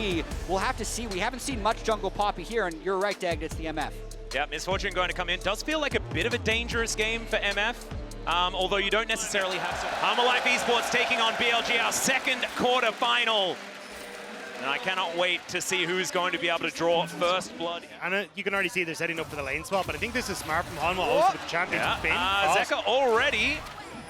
BLG. We'll have to see. We haven't seen much jungle Poppy here, and you're right, Dag, it's the MF. Yeah, Misfortune going to come in. Does feel like a bit of a dangerous game for MF. Although you don't necessarily have some. Hanwha Esports taking on BLG, our second quarterfinal. And I cannot wait to see who's going to be able to draw first blood. And you can already see they're setting up for the lane swap, but I think this is smart from Hanwha also with the champions. Zeka already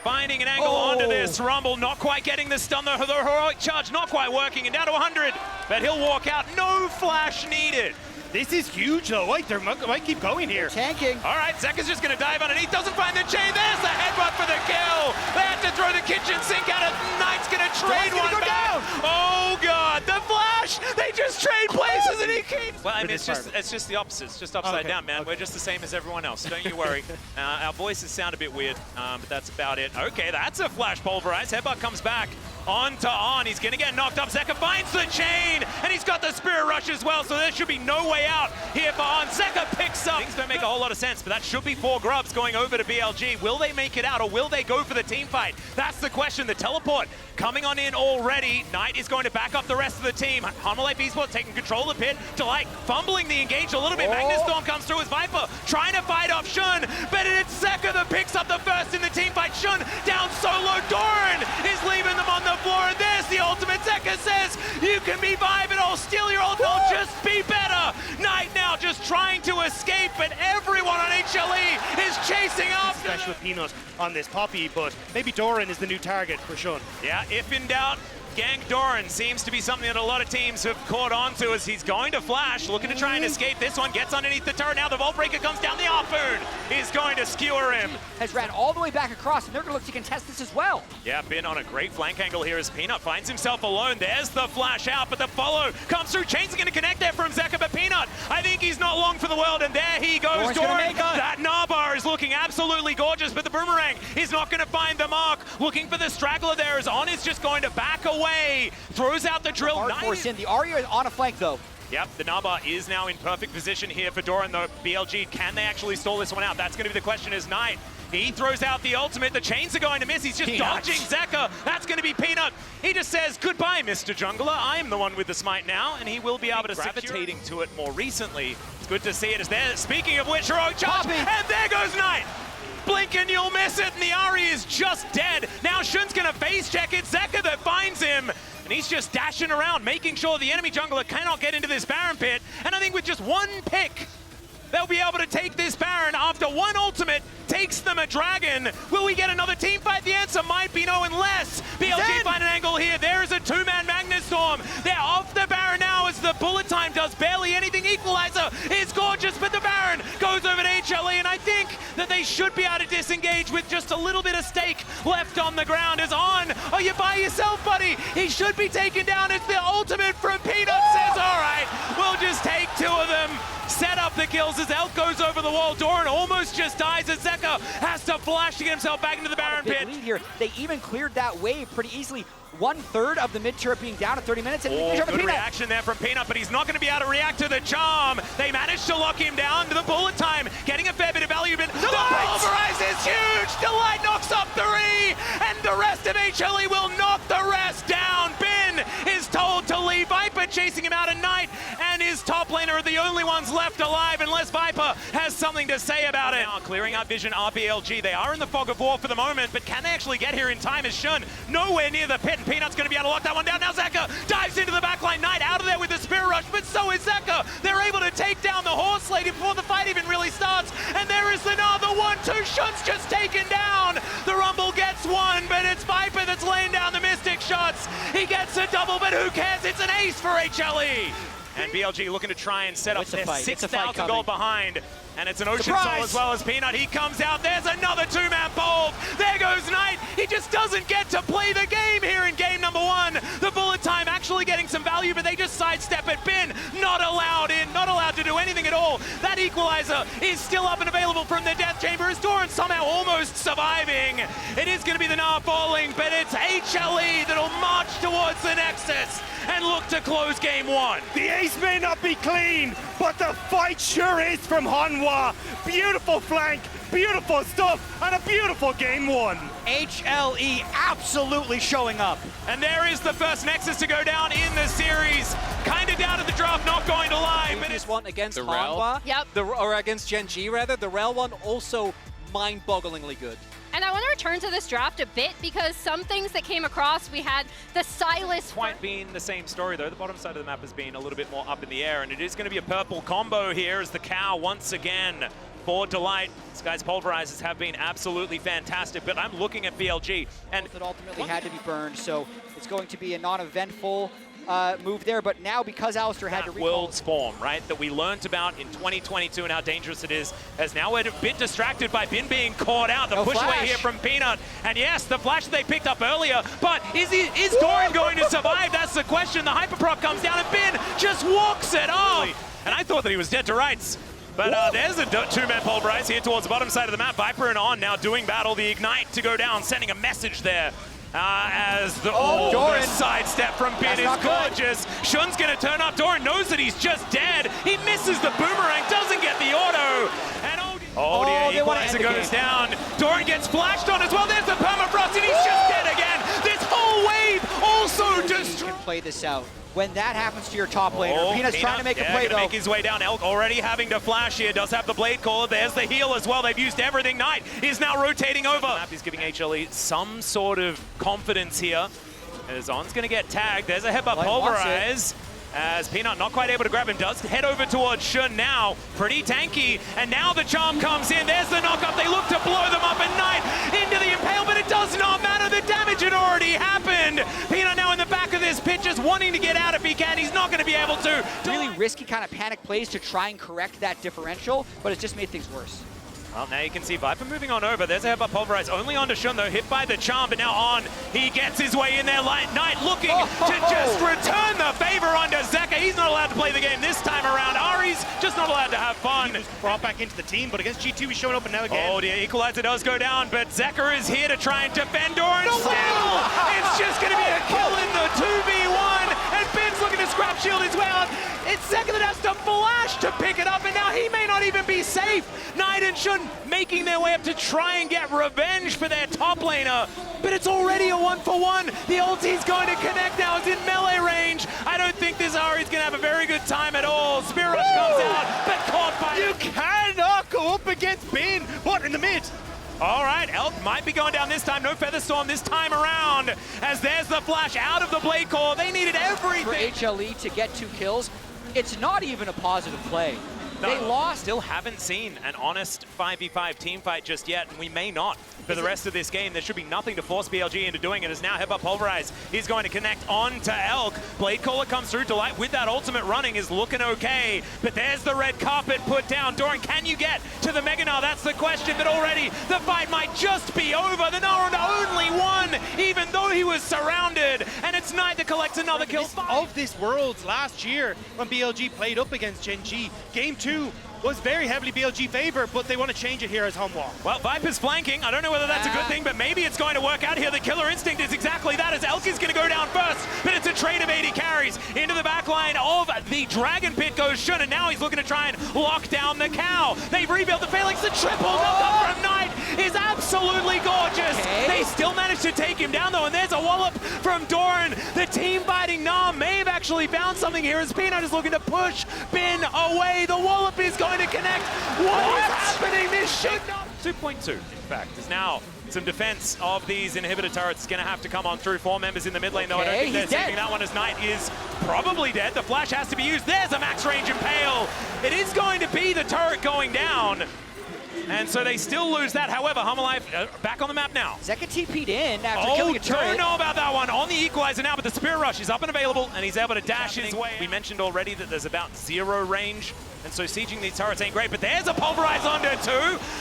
finding an angle onto this Rumble, not quite getting the stun, the heroic charge not quite working, and down to 100, but he'll walk out, no flash needed. This is huge though, wait, they might keep going here. Tanking. All right, Zeka's just gonna dive underneath, doesn't find the chain, there's the headbutt for the kill. They have to throw the kitchen sink out, Knight's gonna trade one back. Oh God, the flash, they just trade places and he keeps. Well, I mean, it's just the opposite, it's just upside down, man. We're just the same as everyone else, don't you worry. Our voices sound a bit weird, but that's about it. Okay, that's a flash pulverize, headbutt comes back. On to on, he's gonna get knocked up. Zeka finds the chain, and he's got the Spirit Rush as well, so there should be no way out here for On. Zeka picks up. Things don't make a whole lot of sense, but that should be 4 grubs going over to BLG. Will they make it out, or will they go for the team fight? That's the question. The teleport coming on in already. Knight is going to back up the rest of the team. Hanwha Esports taking control of the pit. Delight fumbling the engage a little bit. Magnus Storm comes through as Viper, trying to fight off Shun, but it's Zeka that picks up the first in the team fight. Shun down solo. Doran is leaving them on the floor, and there's the ultimate. Zeka says, you can be vibing, I'll steal your ult, I'll just be better. Knight now just trying to escape, but everyone on HLE is chasing after. Especially with Peanut on this Poppy, but maybe Doran is the new target for Shun. Yeah, if in doubt, gank Doran seems to be something that a lot of teams have caught on to as he's going to flash, looking to try and escape. This one gets underneath the turret. Now the Vault Breaker comes down. The Harpoon is going to skewer him. Has ran all the way back across, and they're going to look to contest this as well. Yeah, been on a great flank angle here as Peanut finds himself alone. There's the flash out, but the follow comes through. Chain's going to connect there from Zeka, but Peanut, I think he's not long for the world, and there he goes. Doran, that Narbar is looking absolutely gorgeous, but the Boomerang is not going to find the mark. Looking for the straggler there as On is just going to back away. Throws out the drill. Hard force in. The Arya on a flank though. Yep, the Narbar is now in perfect position here for Doran, though. BLG, can they actually stall this one out? That's going to be the question as Knight. He throws out the ultimate. The chains are going to miss. He's just dodging Zeka. That's going to be Peanut. He just says, goodbye, Mr. Jungler. I am the one with the smite now, and he will be able to gravitating to it more recently. It's good to see it as there. Speaking of which, heroic charge, and there goes Knight. Blink and you'll miss it, and the Ari is just dead. Now Shun's going to face check it. Zeka that finds him. And he's just dashing around, making sure the enemy jungler cannot get into this Baron pit. And I think with just one pick, they'll be able to take this Baron after one ultimate takes them a dragon. Will we get another team fight? The answer might be no unless BLG find an angle here. There is a 2-man Magnus Storm. They're off the Baron now as the bullet time does barely anything. Equalizer is gorgeous, but the Baron goes over to HLE, and I think that they should be able to disengage with just a little bit of stake left on the ground. As On, oh, you're by yourself, buddy. He should be taken down. It's the ultimate from Peanut. Says, all right, we'll just take 2 of them. Set up the kills as Elk goes over the wall. Doran almost just dies as Zeka has to flash to get himself back into the Baron pit. Lead here. They even cleared that wave pretty easily. 1/3 of the mid turret being down at 30 minutes. And good reaction there from Peanut, but he's not going to be able to react to the charm. They managed to lock him down to the bullet time, getting a fair bit of value. But the pulverize is huge. Delight knocks up 3, and the rest of HLE will knock the rest down. Ben is told to leave. Viper chasing him out at Night, and his top laner are the only ones left alive unless Viper has something to say about it. Now clearing up vision are BLG. They are in the fog of war for the moment, but can they actually get here in time as Shun nowhere near the pit? And Peanut's going to be able to lock that one down. Now Zeka dives into the backline. Knight out of there with the Spirit Rush, but so is Zeka. They're able to take down the Horse Lady before the fight even really starts. And there is another 1-2. Shun's just taken down. The Rumble gets 1, but it's Viper that's laying down the Mystic shots. He gets a double, but who cares? It's an ace for HLE. And BLG looking to try and set up their 6,000 gold behind. And it's an Ocean Soul as well as Peanut. He comes out. There's another 2-man bulb. There goes Knight. He just doesn't get to play the game here in game number 1. The bullet time actually getting some value, but they just sidestep it. Ben not allowed in, not allowed to do anything at all. That equalizer is still up and available from the Death Chamber as Doran somehow almost surviving. It is going to be the Gnar falling, but it's HLE that'll march towards the Nexus and look to close game 1. The These may not be clean, but the fight sure is from Hanwha. Beautiful flank, beautiful stuff, and a beautiful game one. HLE absolutely showing up. And there is the first Nexus to go down in the series. Kind of down at the draft, not going to lie. But Previous one against The Hanwha, Rel? or against Gen G rather. The Rel one also mind-bogglingly good. And I want to return to this draft a bit because some things that came across, we had the Silas. Quite been the same story though. The bottom side of the map has been a little bit more up in the air, and it is going to be a purple combo here as the cow once again for Delight. This guy's pulverizers have been absolutely fantastic, but I'm looking at BLG and That ultimately had to be burned, so it's going to be a non-eventful move there, but now because Alistair had to recall... world's form, right, that we learned about in 2022 and how dangerous it is, as now we're a bit distracted by Bin being caught out. The No push away flash. here from Peanut, and yes, the flash that they picked up earlier, but is Doran going to survive? That's the question. The hyperproc comes down and Bin just walks it off, and I thought that he was dead to rights. But there's a two-man pulverize here towards the bottom side of the map. Viper and On now doing battle. The Ignite to go down, sending a message there. As the, Doran. the sidestep from Bin That's is not good. gorgeous. Shun's going to turn up. Doran knows that he's just dead. He misses the boomerang, doesn't get the auto. And Oh, they wanna Equalizer end the goes game. down. Doran gets flashed on as well. There's the permafrost, and he's just dead again. This whole wave also You destroyed. can play this out. When that happens to your top laner, Peanut's trying to make a play gonna though. make his way down. Elk already having to flash here. Does have the blade caller. There's the heal as well. They've used everything. Knight is now rotating over. Map is giving HLE some sort of confidence here. As On's going to get tagged. There's a headbutt Light wants it. pulverize. As Peanut not quite able to grab him, does head over towards Shun now. Pretty tanky. And now the charm comes in. There's the knock-up. They look to blow them up, and Knight into the impale, but it does not matter. The damage had already happened. Peanut now in the back of this pit, just wanting to get out if he can. He's not going to be able to. Really risky kind of panic plays to try and correct that differential, but it's just made things worse. Well, now you can see Viper moving on over. There's a headbutt pulverize only onto Shun though, hit by the charm, but now On. He gets his way in there. Knight looking to just return the favor onto Zeka. He's not allowed to play the game this time around. Ari's just not allowed to have fun. He was brought back into the team, but against G2 he's showing up and now again. Oh, the equalizer does go down, but Zeka is here to try and defend Doran. Still, it's just going to be a kill in the 2v1, and Ben's looking to scrap shield his way out. It's Zeka that has to flash to pick it up, and now he may not even be safe. Knight and Shun making their way up to try and get revenge for their top laner, but it's already a 1-for-1. The ulti's going to connect now. It's in melee range. I don't think this Ari's going to have a very good time at all. Spear Rush comes out, but caught by... You cannot go up against Bin. What, in the mid? All right, Elk might be going down this time. No Featherstorm this time around, as there's the flash out of the Blade Core. They needed For everything. HLE to get 2 kills, it's not even a positive play. No, They lost. Still haven't seen an honest 5v5 team fight just yet, and we may not for the rest of this game. There should be nothing to force BLG into doing it. As now headbutt pulverize. He's going to connect on to Elk. Blade Caller comes through. Delight with that ultimate running is looking okay, but there's the red carpet put down. Doran, can you get to the Mega Gnar? That's the question, but already the fight might just be over. The Gnar on only one, even though he was surrounded, and it's Knight that collects another kill. Of this Worlds last year when BLG played up against Gen G, Game 2 was very heavily BLG favor, but they want to change it here as Hanwha. Well, Viper's flanking. I don't know whether that's a good thing, but maybe it's going to work out here. The killer instinct is exactly that, as Elk is going to go down first, but it's a trade of 80 carries. Into the back line of the Dragon Pit goes Shun, and now he's looking to try and lock down the cow. They've rebuilt the Phalanx. The triple knock from Knight is absolutely gorgeous. Okay. They still managed to take him down, though, and there's a wallop from Doran. The team fighting Nam may have actually found something here, as Peanut is looking to push Bin away. The wallop is going to connect. What is happening? This should not... 2.2, in fact, is now some defense of these inhibitor turrets. Going to have to come on through. 4 members in the mid lane, though. I don't think they're he's dead. saving that one, as Knight is probably dead. The flash has to be used. There's a max range impale. It is going to be the turret going down. And so they still lose that. However, Humalife back on the map now. Zeka TP'd in after killing a turret. Don't know about that one. On the equalizer now, but the Spear Rush is up and available, and he's able to dash his way. We mentioned already that there's about 0 range, and so sieging these turrets ain't great, but there's a pulverize under 2.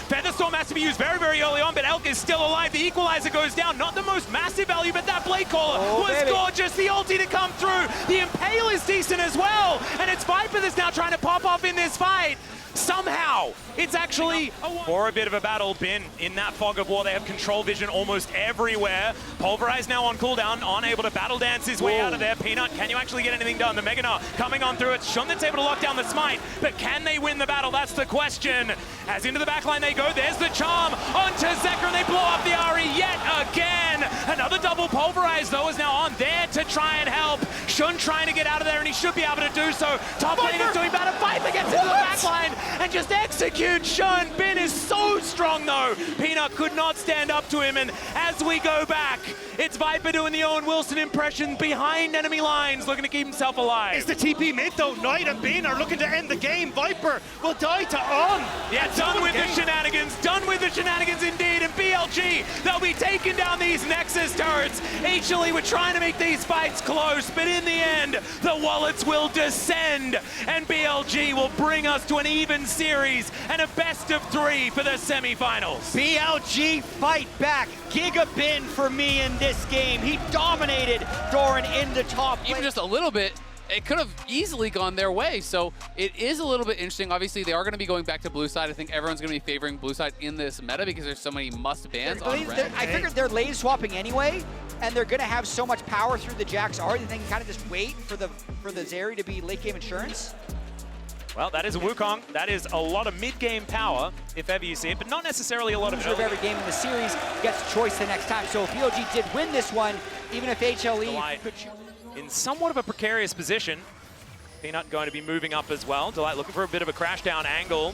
Featherstorm has to be used very, very early on, but Elk is still alive. The equalizer goes down. Not the most massive value, but that Blade Caller was gorgeous. The ulti to come through. The Impale is decent as well, and it's Viper that's now trying to pop off in this fight. somehow it's actually for a bit of a battle. Bin in that fog of war, they have control vision almost everywhere. Pulverize now on cooldown, unable to battle dance his way out of there. Peanut, can you actually get anything done? The Meganar coming on through it. Shun that's able to lock down the smite, but can they win the battle? That's the question. As into the backline they go, there's the charm onto Zeka, and they blow up the Ari yet again. Another double pulverize though is now on there to try and help. Shun trying to get out of there, and he should be able to do so. Top lane is doing better. Viper gets into the backline and just executes Shun. Bin is so strong though. Peanut could not stand up to him, and as we go back, it's Viper doing the Owen Wilson impression behind enemy lines, looking to keep himself alive. It's the TP mid though. Knight and Bean are looking to end the game. Viper will die to On. Yeah, done with the shenanigans. Done with the shenanigans indeed. And BLG, they'll be taking down these Nexus turrets. HLE were trying to make these fights close, but in the end, the wallets will descend, and BLG will bring us to an even series and a best of 3 for the semifinals. BLG fight back. Giga Bin for me in this game. He dominated Doran in the top lane. Even just a little bit, it could have easily gone their way. So it is a little bit interesting. Obviously, they are going to be going back to blue side. I think everyone's going to be favoring blue side in this meta because there's so many must bans on red. I figured they're lane swapping anyway, and they're going to have so much power through the Jax already that they can kind of just wait for the Zeri to be late game insurance. Well, that is a Wukong. That is a lot of mid-game power, if ever you see it, but not necessarily a lot of Loser of every game in the series gets a choice the next time. So if BLG did win this one, even if HLE could choose. In somewhat of a precarious position. Peanut going to be moving up as well. Delight looking for a bit of a crash down angle.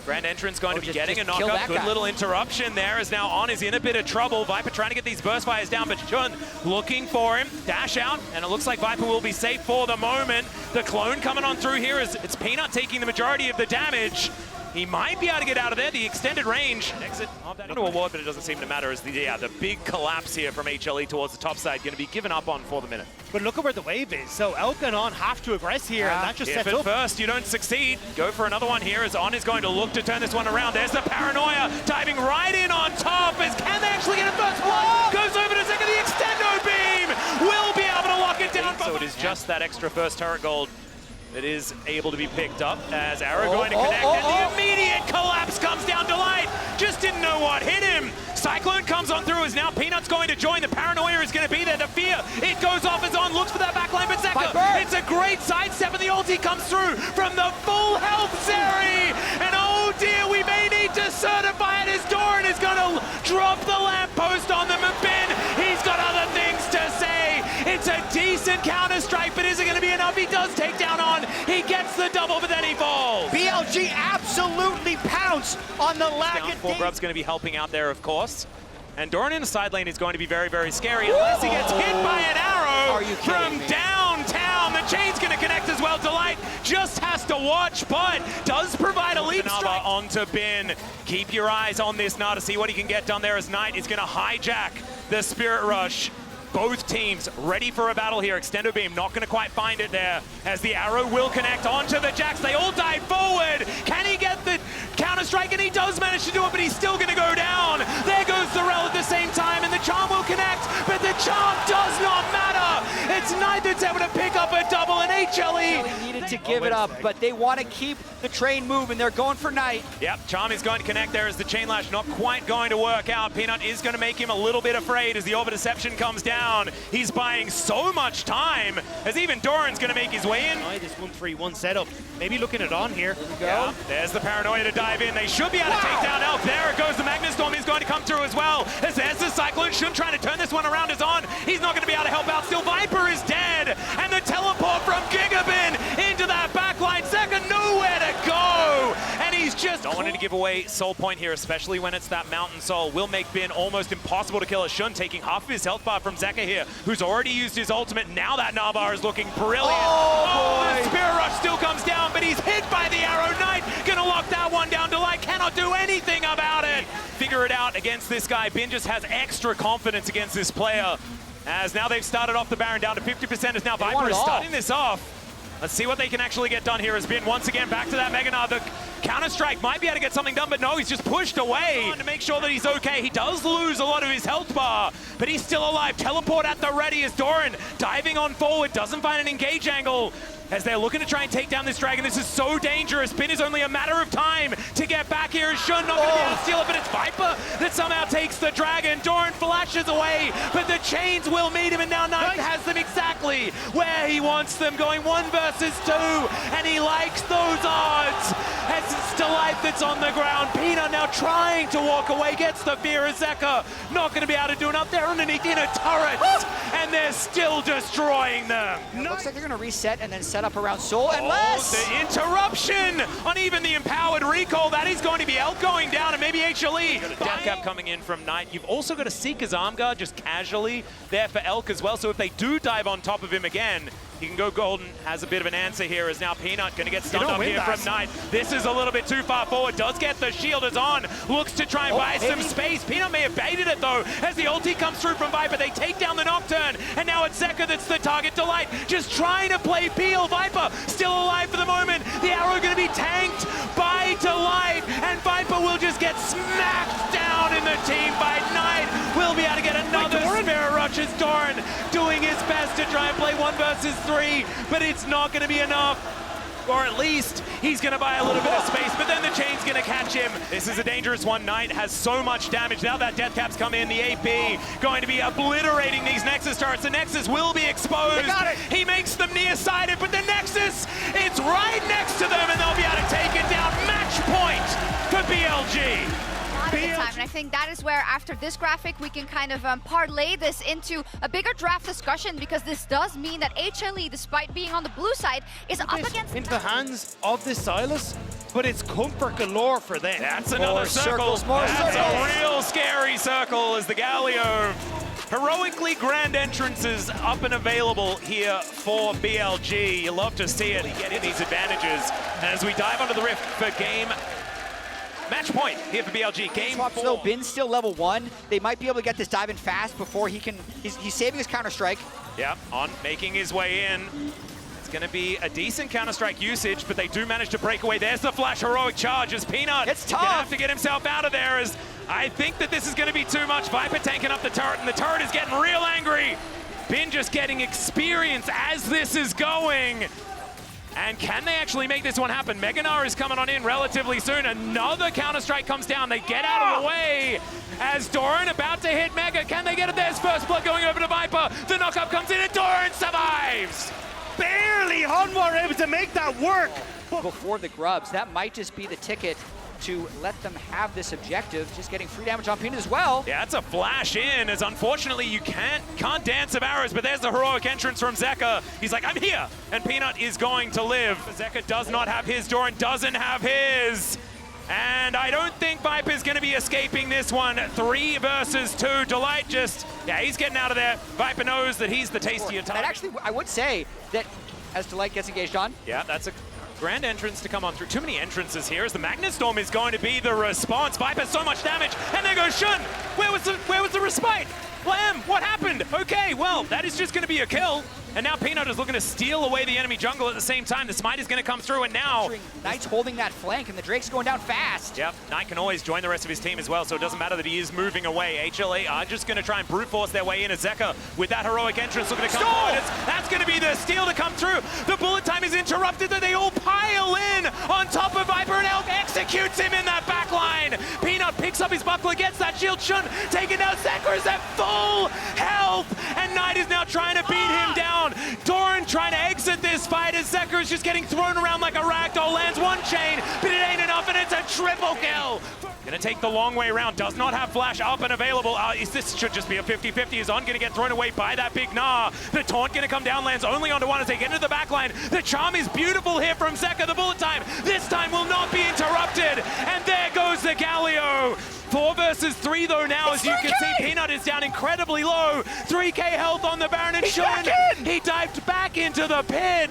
Grand Entrance going to be getting a knockup. Good little interruption there as now On is in a bit of trouble. Viper trying to get these burst fires down, but Shun looking for him. Dash out, and it looks like Viper will be safe for the moment. The clone coming on through here as it's Peanut taking the majority of the damage. He might be able to get out of there. The extended range exit of that into a ward, but it doesn't seem to matter as the big collapse here from HLE towards the top side going to be given up on for the minute. But look at where the wave is. So Elk and On have to aggress here, and that just sets up. If at first you don't succeed, go for another one here as On is going to look to turn this one around. There's the Paranoia diving right in on top. As can they actually get a first blood? Goes over to Zeka, the extendo beam will be able to lock it down. So it is just that extra first turret gold that is able to be picked up as Arrow going to connect, and the immediate collapse comes down. Delight just didn't know what hit him. Cyclone comes on through as now Peanut's going to join. The Paranoia is going to be there. The fear, it goes off as On looks for that backline, but Zeka, it's a great sidestep, and the ulti comes through from the full health Zeri. And oh dear, we may need to certify it as Doran is going to drop the lamppost on them. And Ben, he's got other things to say. It's a decent counter-strike, but is it going to be enough? He does take down On. He gets the double, but then he falls. BLG absolutely pounce on the Laggett. Grub's going to be helping out there, of course. And Doran in the side lane is going to be very, very scary unless he gets hit by an arrow from downtown. The chain's going to connect as well. Delight just has to watch, but does provide a lead strike onto Bin. Keep your eyes on this now to see what he can get done there as Knight is going to hijack the Spirit Rush. Both teams ready for a battle here. Extendo Beam not going to quite find it there as the arrow will connect onto the Jax. They all dive forward. Can he get the counter-strike? And he does manage to do it, but he's still going to go down. There goes the Rel at the same time, and the Charm will connect, but the Charm does not matter. It's Knight that's able to pick up a double, and HLE needed to give it up, but they want to keep the train moving. They're going for Knight. Yep, Charm is going to connect there as the Chain Lash not quite going to work out. Peanut is going to make him a little bit afraid as the Orb of Deception comes down. He's buying so much time as even Doran's going to make his way in. This 1-3-1 setup. Maybe looking at On here. Here we go. Yeah, there's the Paranoia to dive in. They should be able to take down Elk. There it goes. The Magnustorm is going to come through as well. As there's the Cyclone. Shun trying to turn this one around is On. He's not going to be able to help out. Still, Viper is dead. And the teleport from Gigabin into that backline. Zeka nowhere to go. And he's just don't want to give away Soul Point here, especially when it's that Mountain Soul. Will make Bin almost impossible to kill. As Shun taking half of his health bar from Zeka here, who's already used his ultimate. Now that Nabar is looking brilliant. The Spirit Rush still comes down, but he's hit by the arrow. Knight gonna lock that one down. Delight cannot do anything about it. Figure it out against this guy. Bin just has extra confidence against this player. As now they've started off the Baron down to 50% as now Viper is starting this off. Let's see what they can actually get done here as Bin once again back to that Meganar. The counter-strike might be able to get something done, but no, he's just pushed away to make sure that he's okay. He does lose a lot of his health bar, but he's still alive. Teleport at the ready as Doran diving on forward, doesn't find an engage angle. as they're looking to try and take down this dragon. This is so dangerous. Bin is only a matter of time to get back here. As Shun not going to be able to steal it, but it's Viper that somehow takes the dragon. Doran flashes away, but the chains will meet him, and now Knight has them exactly where he wants them, going 1 versus 2, and he likes those odds. As it's Delight that's on the ground. Peanut now trying to walk away, gets the fear of Zeka. Not going to be able to do enough. They're underneath in a turret, and they're still destroying them. It looks like they're going to reset and then set up around Soul, unless... The interruption on even the empowered recall. That is going to be Elk going down, and maybe HLE. Got a death cap coming in from Knight. You've also got a Seeker's arm guard just casually there for Elk as well, so if they do dive on top of him again, he can go golden. Has a bit of an answer here, as now Peanut going to get stunned up here from Knight. This is a little bit too far forward. Does get the shield as on. Looks to try and buy some space. Peanut may have baited it though, as the ulti comes through from Viper. They take down the Nocturne, and now it's Zeka that's the target. Delight just trying to play Peel. Viper still alive for the moment. The arrow going to be tanked by Delight, and Viper will just get smacked down in the team by Knight. Will be able to get another Spirit Rush as Doran doing his best to try and play 1 versus 3, but it's not going to be enough. Or at least he's going to buy a little bit of space, but then the chain's going to catch him. This is a dangerous one. Knight has so much damage. Now that death cap's come in, the AP going to be obliterating these Nexus turrets. The Nexus will be exposed. He makes them nearsighted, but the Nexus, it's right next to them, and they'll be able to take it down. Match point for BLG. Time, and I think that is where, after this graphic, we can kind of parlay this into a bigger draft discussion, because this does mean that HLE, despite being on the blue side, is up against into the hands of this Silas, but it's comfort galore for them. That's another circle. More That's circles. a real scary circle, as the Galio heroically grand entrances up and available here for BLG. You love to see it getting these advantages. And as we dive onto the rift for game match point here for BLG. Game 4. Though Bin's still level 1. They might be able to get this dive in fast before he can. He's saving his Counter-Strike. Yeah, on making his way in. It's going to be a decent Counter-Strike usage, but they do manage to break away. There's the flash heroic charge as Peanut it's tough. gonna have to get himself out of there, as I think that this is going to be too much. Viper tanking up the turret, and the turret is getting real angry. Bin just getting experience as this is going. And can they actually make this one happen? Meganar is coming on in relatively soon. Another Counter-Strike comes down. They get out of the way as Doran about to hit Mega. Can they get it? There's first blood going over to Viper. The knockup comes in, and Doran survives. Barely Hanwha are able to make that work. Before the grubs, that might just be the ticket to let them have this objective, just getting free damage on Peanut as well. Yeah, it's a flash in, as unfortunately you can't dance of arrows, but there's the heroic entrance from Zeka. He's like, I'm here, and Peanut is going to live. Zeka does not have his, Doran doesn't have his. And I don't think Viper's going to be escaping this one. 3 versus 2. Delight just, yeah, he's getting out of there. Viper knows that he's the tastier target. And actually, I would say that as Delight gets engaged on. Yeah, that's a grand entrance to come on through. Too many entrances here, as the Magnet Storm is going to be the response. Viper, so much damage, and there goes Shun. Where was the respite? Lamb, what happened? Okay, well, that is just going to be a kill. And now Peanut is looking to steal away the enemy jungle at the same time. The smite is going to come through, and now Knight's holding that flank, and the Drake's going down fast. Yep, Knight can always join the rest of his team as well, so it doesn't matter that he is moving away. HLE are just going to try and brute force their way in, as Zeka with that heroic entrance looking to come forward. That's going to be the steal to come through. The bullet time is interrupted, that they all pile in on top of Viper, and Elk executes him in that back line. Peanut picks up his buckler, gets that shield. Shun taking down Zeka is at full health, and Knight is now trying to beat him down. Doran trying to exit this fight, as Zeka is just getting thrown around like a ragdoll. Lands one chain, but it ain't enough, and it's a triple kill. Gonna take the long way around. Does not have flash up and available. This should just be a 50-50. Is on gonna get thrown away by that big Gnar. The taunt gonna come down, lands only onto one as they get into the back line. The charm is beautiful here from Zeka. The bullet time this time will not be interrupted. And there goes the Galio. 4 versus 3 though now, as you can see, Peanut is down incredibly low. 3k health on the Baron, and Shun, he dived back into the pit.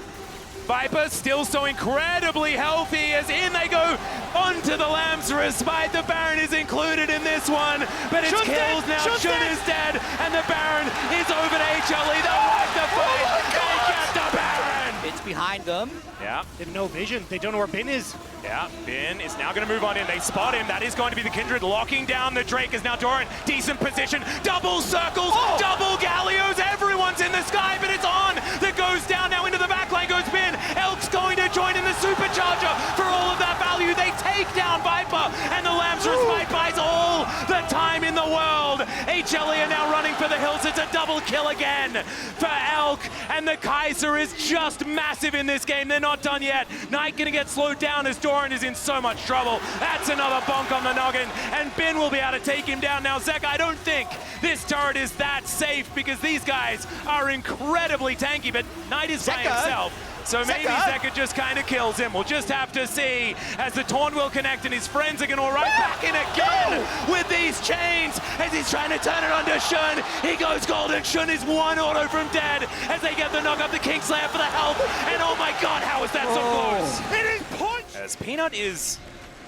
Viper still so incredibly healthy, as in they go onto the Lamb's respite. The Baron is included in this one, but it's Shun's kills dead. now. Shun's Shun dead. is dead, and the Baron is over to HLE. They'll wipe the fight. They get the Baron. It's behind them. Yeah. They have no vision. They don't know where Bin is. Yeah, Bin is now going to move on in. They spot him. That is going to be the Kindred locking down the Drake. Is now Doran. Decent position. Double circles. Double Gallios. Everyone's in the sky, but it's on. That goes down now into the back line. Goes Bin. Elk's going to join in the supercharger for all of that value. They take down Viper, and the Lambsra Spite buys all the time in the world. HLE are now running for the hills. It's a double kill again for Elk, and the Kaiser is just massive in this game. They're not done yet. Knight going to get slowed down as Doran is in so much trouble. That's another bonk on the noggin, and Bin will be able to take him down. Now, Zeka, I don't think this turret is that safe because these guys are incredibly tanky, but Knight is by himself. So maybe Zeka just kind of kills him. We'll just have to see as the Taunt will connect and his friends are going to arrive back in again with these chains as he's trying to turn it onto Shun. He goes golden. Shun is one auto from dead as they get the knock up the Kingslayer for the help. And oh my god, how is that so close? It is punch! As Peanut is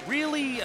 really,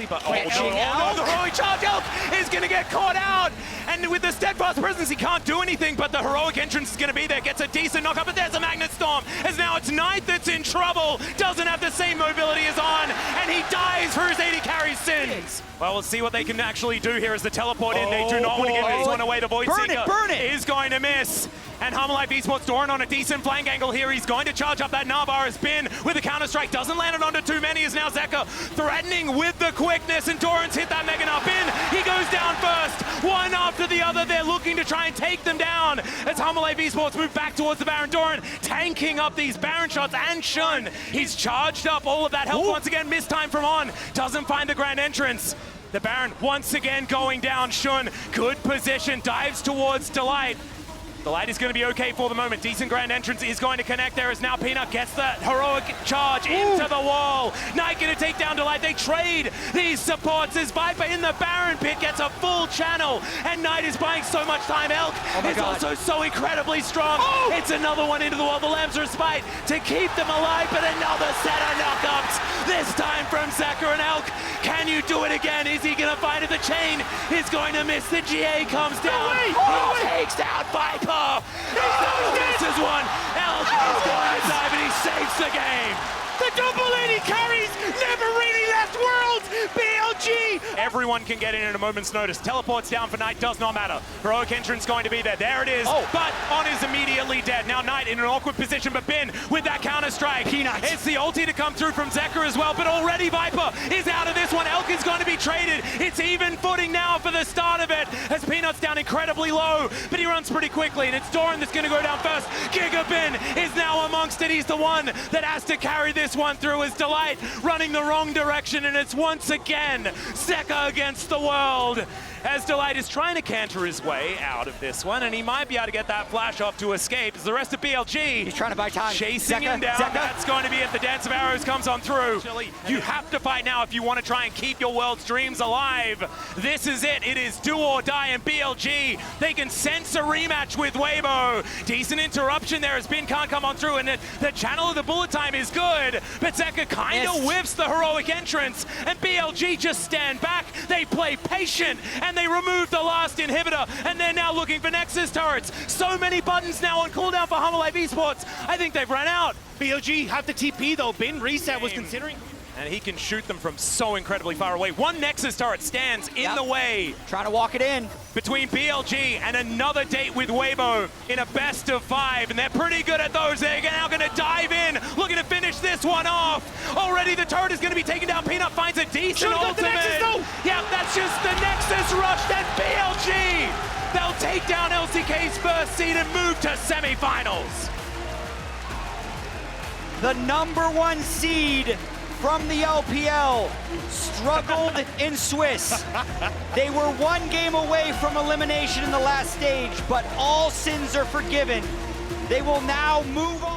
but Elk. no, the heroic charge Elk is going to get caught out, and with the steadfast presence, he can't do anything. But the heroic entrance is going to be there. Gets a decent knock up, but there's a Magnet Storm. As now it's Knight that's in trouble. Doesn't have the same mobility as On, and he dies for his 80 carry sins. Well, we'll see what they can actually do here as the teleport in. They do not want to give this one away. The Void Seeker is going to miss. And Hanwha Esports Doran on a decent flank angle here. He's going to charge up that Navar as Bin with a counter-strike. Doesn't land it onto too many as now Zeka threatening with the quickness, and Doran's hit that Mega Nut. Bin, he goes down first. One after the other, they're looking to try and take them down as Hanwha Esports move back towards the Baron. Doran tanking up these Baron shots, and Shun, he's charged up all of that health once again. Missed time from On, doesn't find the grand entrance. The Baron once again going down. Shun, good position, dives towards Delight. Delight is going to be okay for the moment. Decent grand entrance is going to connect there as now Peanut gets the heroic charge into the wall. Knight going to take down Delight. They trade these supports as Viper in the Baron pit gets a full channel, and Knight is buying so much time. Elk is also so incredibly strong. It's another one into the wall. The Lambsra Spite to keep them alive, but another set of knockups. This time from Zeka and Elk. Can you do it again? Is he going to find it? The chain is going to miss. The GA comes down. He takes down Viper. This is one. Elk is going to die, but he saves the game. The double 80 carries never really left Worlds! BLG! Everyone can get in at a moment's notice. Teleports down for Knight, does not matter. Heroic entrance going to be there. There it is. But On is immediately dead. Now Knight in an awkward position, but Bin with that counter-strike. It's the ulti to come through from Zeka as well, but already Viper is out of this one. Elk is going to be traded. It's even footing now for the start of it, as Peanut's down incredibly low, but he runs pretty quickly, and it's Doran that's going to go down first. Giga Bin is now amongst it. He's the one that has to carry this one through as Delight running the wrong direction, and it's once again Zeka against the world as Delight is trying to canter his way out of this one, and he might be able to get that flash off to escape as the rest of BLG He's trying to buy time. Chasing him down. That's going to be it. The Dance of Arrows comes on through. You have to fight now if you want to try and keep your world's dreams alive. This is it. It is do or die, and BLG, they can sense a rematch with Weibo. Decent interruption there as Bin can't come on through, and the channel of the bullet time is good, but Zeka kind of whiffs the heroic entrance, and BLG just stand back. They play patient, and they remove the last inhibitor, and they're now looking for Nexus turrets. So many buttons now on cooldown for Hanwha Esports. I think they've run out. BLG have the TP though. Bin reset was considering. And he can shoot them from so incredibly far away. One Nexus turret stands in the way. Trying to walk it in. Between BLG and another date with Weibo in a best of 5, and they're pretty good at those. They're now going to dive in, looking to finish this one off. Already the turret is going to be taken down. Peanut finds a decent ultimate. Yeah, that's just the Nexus rush. Then BLG, they'll take down LCK's first seed and move to semifinals. The #1 seed from the LPL struggled in Swiss. They were one game away from elimination in the last stage, but all sins are forgiven. They will now move on.